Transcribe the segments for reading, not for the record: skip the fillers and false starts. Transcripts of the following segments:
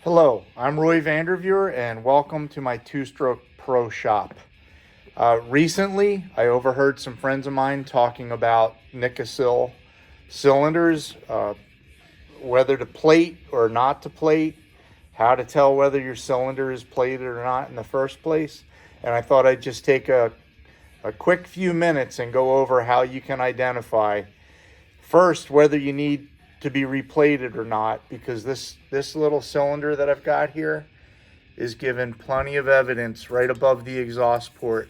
Hello, I'm Roy Vanderveer and welcome to my two-stroke pro shop. Recently, I overheard some friends of mine talking about Nikasil cylinders, whether to plate or not to plate, how to tell whether your cylinder is plated or not in the first place. And I thought I'd just take a quick few minutes and go over how you can identify first whether you need to be replated or not, because this little cylinder that I've got here is given plenty of evidence right above the exhaust port.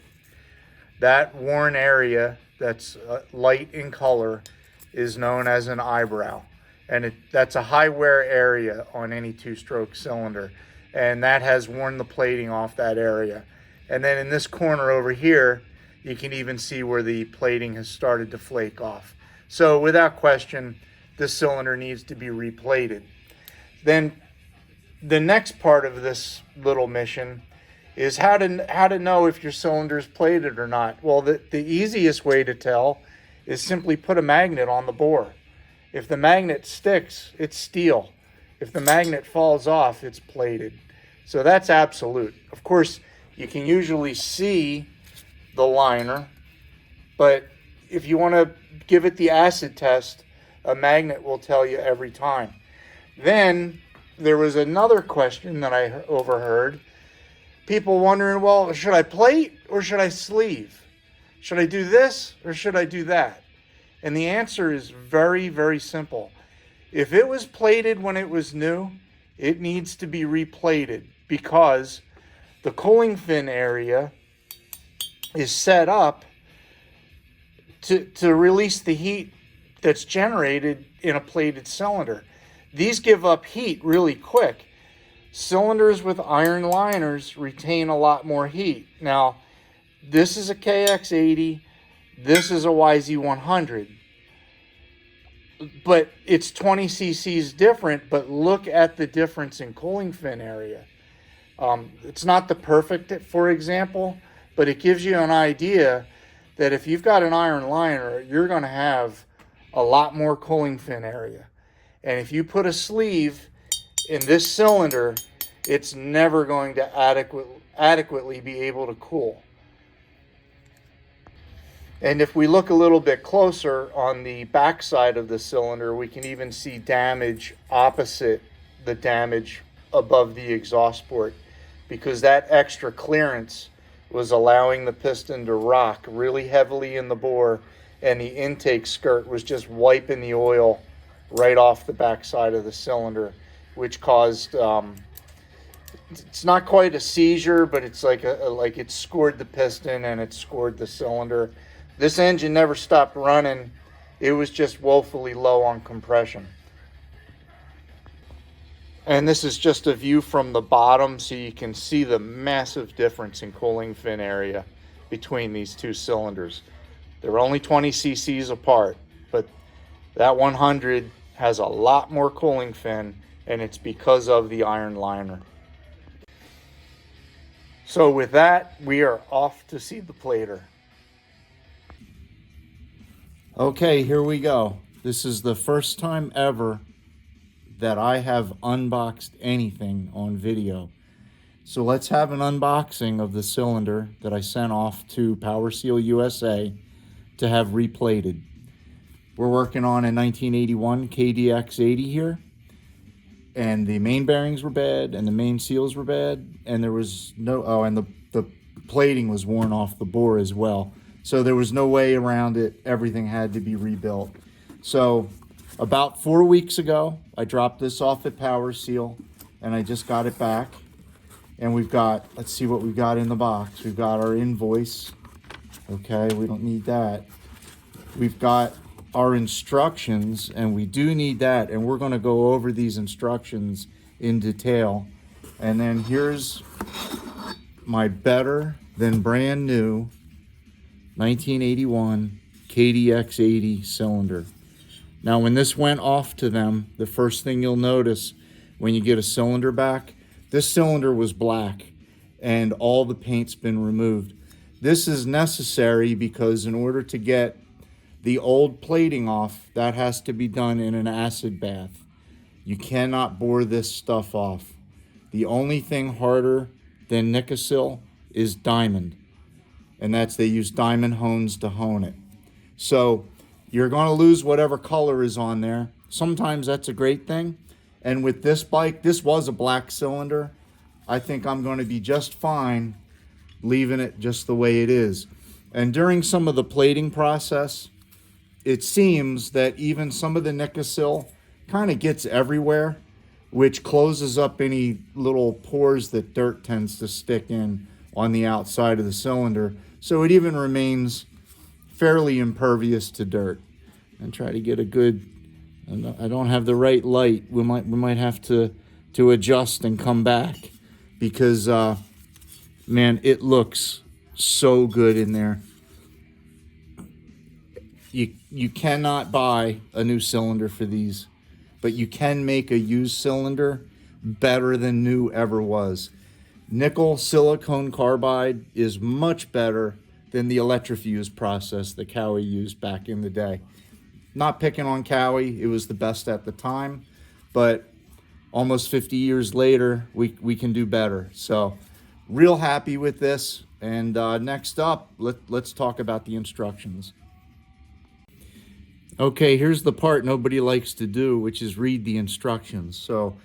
That worn area that's light in color is known as an eyebrow, and that's a high wear area on any two-stroke cylinder, and that has worn the plating off that area. And then in this corner over here, you can even see where the plating has started to flake off. So without question, this cylinder needs to be replated. Then the next part of this little mission is how to know if your cylinder is plated or not. Well, the easiest way to tell is simply put a magnet on the bore. If the magnet sticks, it's steel. If the magnet falls off, it's plated. So that's absolute. Of course, you can usually see the liner, but if you want to give it the acid test, a magnet will tell you every time. Then there was another question that I overheard. People wondering, well, should I plate or should I sleeve? Should I do this or should I do that? And the answer is very, very simple. If it was plated when it was new, it needs to be replated because the cooling fin area is set up to release the heat that's generated in a plated cylinder. These give up heat really quick. Cylinders with iron liners retain a lot more heat. Now, this is a KX80, this is a YZ100, but it's 20 cc's different, but look at the difference in cooling fin area. It's not the perfect, for example, but it gives you an idea that if you've got an iron liner, you're going to have a lot more cooling fin area. And if you put a sleeve in this cylinder, it's never going to adequately be able to cool. And if we look a little bit closer on the back side of the cylinder, we can even see damage opposite the damage above the exhaust port, because that extra clearance was allowing the piston to rock really heavily in the bore, and the intake skirt was just wiping the oil right off the back side of the cylinder, which caused it's not quite a seizure, but it's like like it scored the piston and it scored the cylinder. This engine never stopped running. It was just woefully low on compression. And this is just a view from the bottom, so you can see the massive difference in cooling fin area between these two cylinders. They're only 20 cc's apart, but that 100 has a lot more cooling fin, and it's because of the iron liner. So with that, we are off to see the plater. Okay, here we go. This is the first time ever that I have unboxed anything on video. So let's have an unboxing of the cylinder that I sent off to Power Seal USA to have replated. We're working on a 1981 KDX80 here, and the main bearings were bad and the main seals were bad, and there was no, and the plating was worn off the bore as well. So there was no way around it. Everything had to be rebuilt. So about 4 weeks ago, I dropped this off at Power Seal, and I just got it back. And we've got, let's see what we've got in the box. We've got our invoice. Okay, we don't need that. We've got our instructions, and we do need that. And we're going to go over these instructions in detail. And then here's my better than brand new 1981 KDX80 cylinder. Now, when this went off to them, the first thing you'll notice when you get a cylinder back, this cylinder was black and all the paint's been removed. This is necessary because in order to get the old plating off, that has to be done in an acid bath. You cannot bore this stuff off. The only thing harder than Nikasil is diamond, and that's they use diamond hones to hone it. So you're going to lose whatever color is on there. Sometimes that's a great thing. And with this bike, this was a black cylinder. I think I'm going to be just fine leaving it just the way it is. And during some of the plating process, it seems that even some of the Nikasil kind of gets everywhere, which closes up any little pores that dirt tends to stick in on the outside of the cylinder. So it even remains fairly impervious to dirt. And try to get a good, I don't have the right light. We might have to adjust and come back because, man, it looks so good in there. You cannot buy a new cylinder for these, but you can make a used cylinder better than new ever was. Nickel silicone carbide is much better than the electrofuse process that Cowie used back in the day. Not picking on Cowie, it was the best at the time, but almost 50 years later, we can do better. So real happy with this. And next up, let's talk about the instructions. Okay, here's the part nobody likes to do, which is read the instructions. So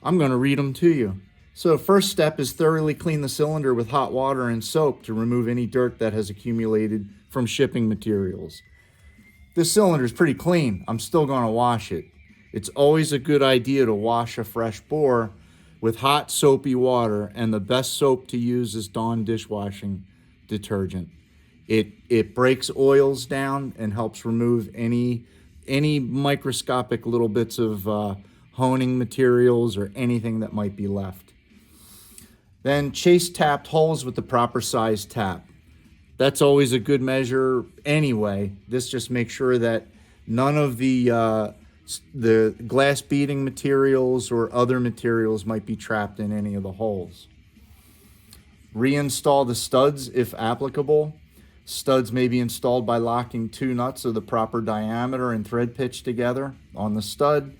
I'm going to read them to you. So first step is thoroughly clean the cylinder with hot water and soap to remove any dirt that has accumulated from shipping materials. This cylinder is pretty clean. I'm still going to wash it. It's always a good idea to wash a fresh bore with hot soapy water, and the best soap to use is Dawn dishwashing detergent. It breaks oils down and helps remove any microscopic little bits of honing materials or anything that might be left. Then chase tapped holes with the proper size tap. That's always a good measure anyway. This just makes sure that none of the glass beading materials or other materials might be trapped in any of the holes. Reinstall the studs if applicable. Studs may be installed by locking two nuts of the proper diameter and thread pitch together on the stud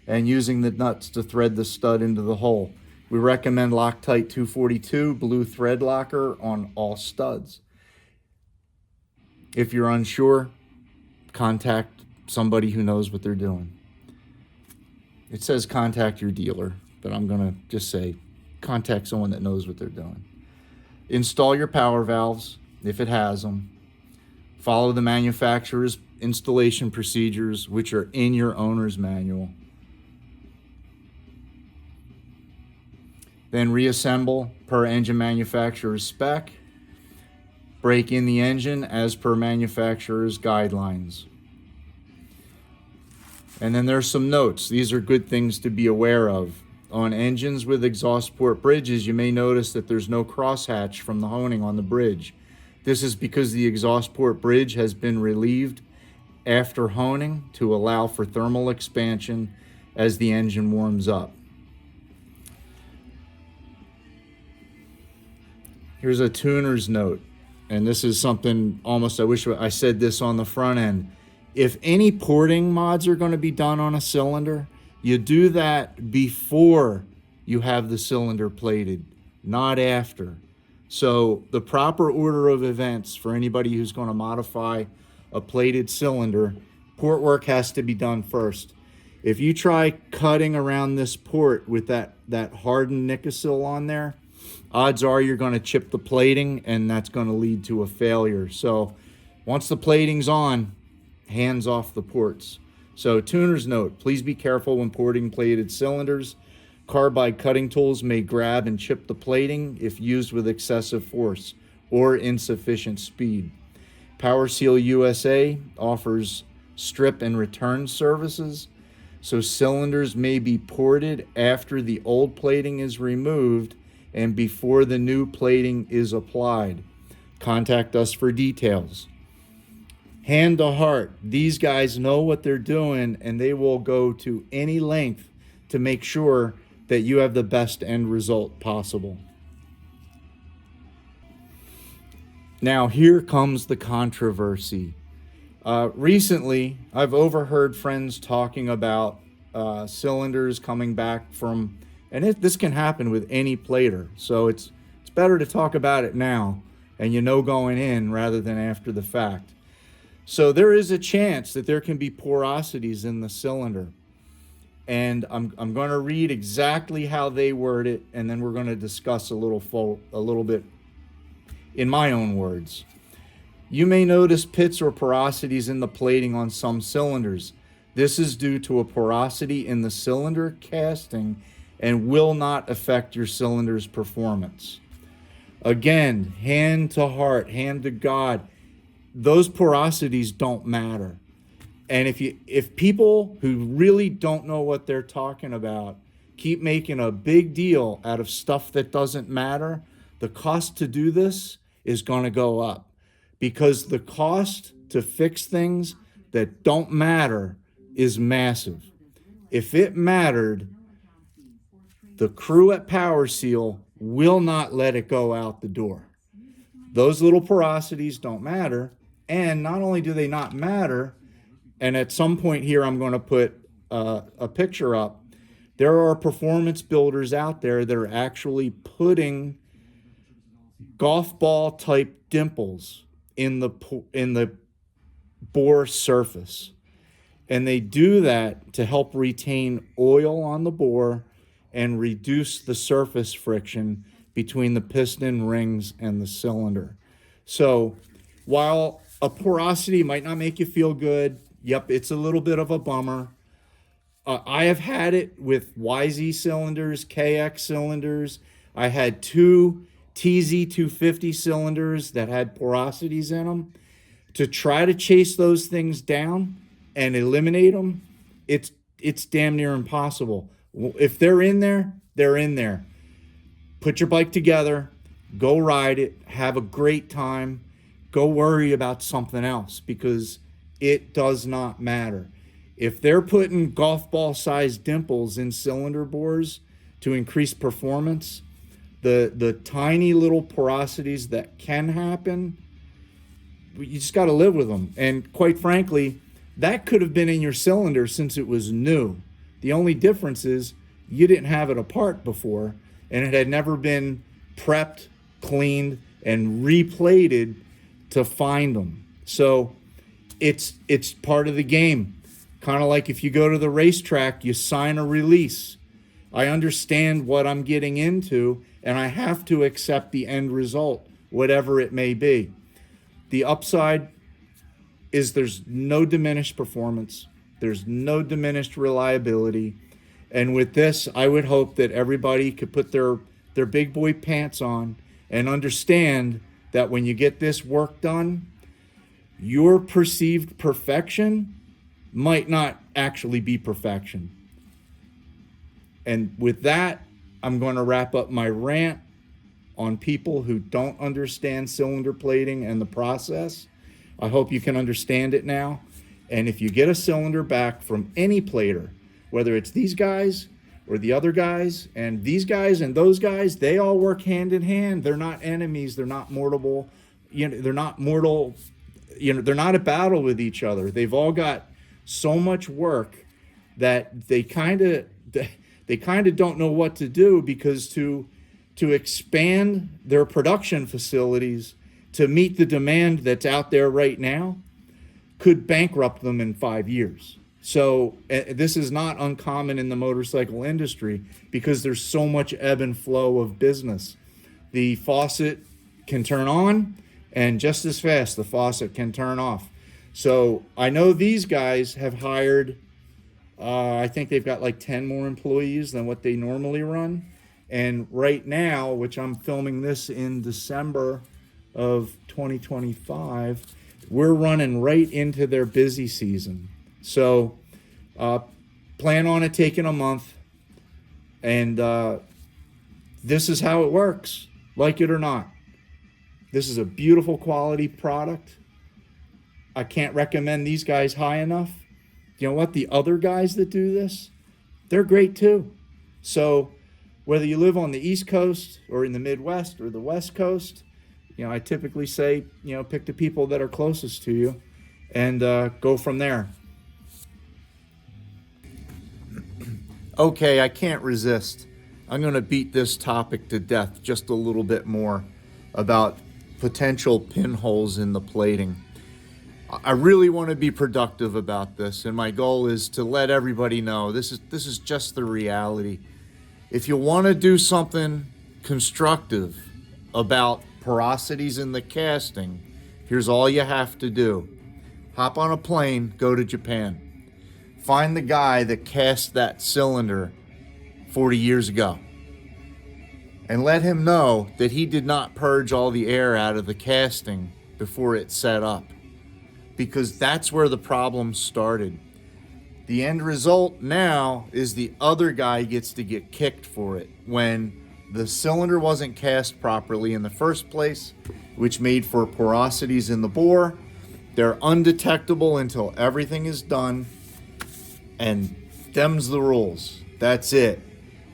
and using the nuts to thread the stud into the hole. We recommend Loctite 242 blue thread locker on all studs. If you're unsure, contact somebody who knows what they're doing. It says contact your dealer, but I'm going to just say contact someone that knows what they're doing. Install your power valves if it has them. Follow the manufacturer's installation procedures, which are in your owner's manual. Then reassemble per engine manufacturer's spec. Break in the engine as per manufacturer's guidelines. And then there's some notes. These are good things to be aware of. On engines with exhaust port bridges, you may notice that there's no crosshatch from the honing on the bridge. This is because the exhaust port bridge has been relieved after honing to allow for thermal expansion as the engine warms up. Here's a tuner's note, and this is something almost I wish I said this on the front end. If any porting mods are going to be done on a cylinder, you do that before you have the cylinder plated, not after. So the proper order of events for anybody who's going to modify a plated cylinder, port work has to be done first. If you try cutting around this port with that hardened Nikasil on there, odds are you're going to chip the plating, and that's going to lead to a failure. So once the plating's on, hands off the ports. So tuner's note, please be careful when porting plated cylinders. Carbide cutting tools may grab and chip the plating if used with excessive force or insufficient speed. Power Seal USA offers strip and return services, so cylinders may be ported after the old plating is removed and before the new plating is applied. Contact us for details. Hand to heart, these guys know what they're doing, and they will go to any length to make sure that you have the best end result possible. Now here comes the controversy. Recently, I've overheard friends talking about cylinders coming back from And this can happen with any plater. So it's better to talk about it now and going in rather than after the fact. So there is a chance that there can be porosities in the cylinder. And I'm going to read exactly how they word it, and then we're going to discuss a little bit in my own words. You may notice pits or porosities in the plating on some cylinders. This is due to a porosity in the cylinder casting and will not affect your cylinder's performance. Again, hand to heart, hand to God, those porosities don't matter. And if people who really don't know what they're talking about keep making a big deal out of stuff that doesn't matter, the cost to do this is going to go up, because the cost to fix things that don't matter is massive. If it mattered, the crew at Power Seal will not let it go out the door. Those little porosities don't matter. And not only do they not matter, and at some point here I'm going to put a picture up, there are performance builders out there that are actually putting golf ball type dimples in the bore surface. And they do that to help retain oil on the bore and reduce the surface friction between the piston rings and the cylinder. So while a porosity might not make you feel good, yep, it's a little bit of a bummer. I have had it with YZ cylinders, KX cylinders. I had 2 TZ250 cylinders that had porosities in them. To try to chase those things down and eliminate them, it's damn near impossible. If they're in there, they're in there. Put your bike together, go ride it, have a great time, go worry about something else, because it does not matter. If they're putting golf ball sized dimples in cylinder bores to increase performance, the tiny little porosities that can happen, you just got to live with them. And quite frankly, that could have been in your cylinder since it was new. The only difference is you didn't have it apart before, and it had never been prepped, cleaned, and replated to find them. So it's part of the game. Kind of like if you go to the racetrack, you sign a release. I understand what I'm getting into, and I have to accept the end result, whatever it may be. The upside is there's no diminished performance. There's no diminished reliability. And with this, I would hope that everybody could put their big boy pants on and understand that when you get this work done, your perceived perfection might not actually be perfection. And with that, I'm going to wrap up my rant on people who don't understand cylinder plating and the process. I hope you can understand it now. And if you get a cylinder back from any plater, whether it's these guys or the other guys, and these guys and those guys, they all work hand in hand. They're not enemies. They're not mortal. They're not mortal. They're not at battle with each other. They've all got so much work that they kind of don't know what to do, because to expand their production facilities to meet the demand that's out there right now could bankrupt them in 5 years. So this is not uncommon in the motorcycle industry, because there's so much ebb and flow of business. The faucet can turn on, and just as fast the faucet can turn off. So I know these guys have hired, I think they've got like 10 more employees than what they normally run. And right now, which I'm filming this in December of 2025, we're running right into their busy season. So plan on it taking a month. And this is how it works, like it or not. This is a beautiful quality product. I can't recommend these guys high enough. You know what? The other guys that do this, they're great too. So whether you live on the East Coast or in the Midwest or the West Coast, I typically say, pick the people that are closest to you and go from there. Okay, I can't resist. I'm going to beat this topic to death just a little bit more about potential pinholes in the plating. I really want to be productive about this, and my goal is to let everybody know this is just the reality. If you want to do something constructive about porosities in the casting, here's all you have to do. Hop on a plane, go to Japan. Find the guy that cast that cylinder 40 years ago. And let him know that he did not purge all the air out of the casting before it set up. Because that's where the problem started. The end result now is the other guy gets to get kicked for it when the cylinder wasn't cast properly in the first place, which made for porosities in the bore. They're undetectable until everything is done, and them's the rules. That's it.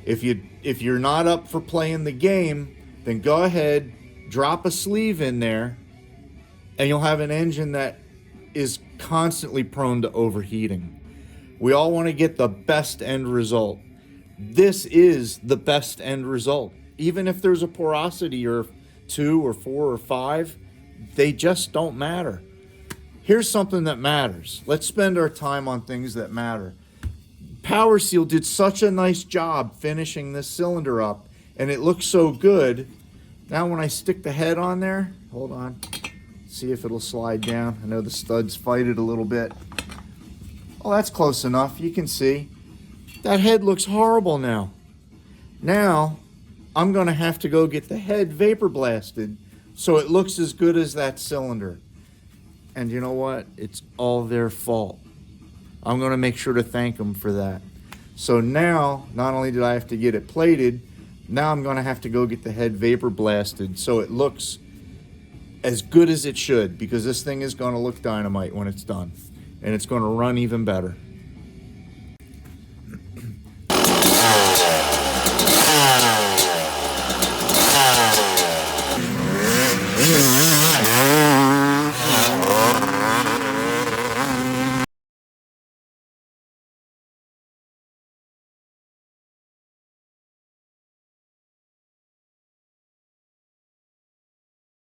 If you're not up for playing the game, then go ahead, drop a sleeve in there, and you'll have an engine that is constantly prone to overheating. We all want to get the best end result. This is the best end result. Even if there's a porosity or 2 or 4 or 5, they just don't matter. Here's something that matters. Let's spend our time on things that matter. Power Seal did such a nice job finishing this cylinder up, and it looks so good. Now when I stick the head on there, hold on, see if it'll slide down. I know the studs fight it a little bit. Oh, that's close enough. You can see that head looks horrible now. Now I'm going to have to go get the head vapor blasted so it looks as good as that cylinder. And you know what? It's all their fault. I'm going to make sure to thank them for that. So now, not only did I have to get it plated, now I'm going to have to go get the head vapor blasted so it looks as good as it should, because this thing is going to look dynamite when it's done. And it's going to run even better.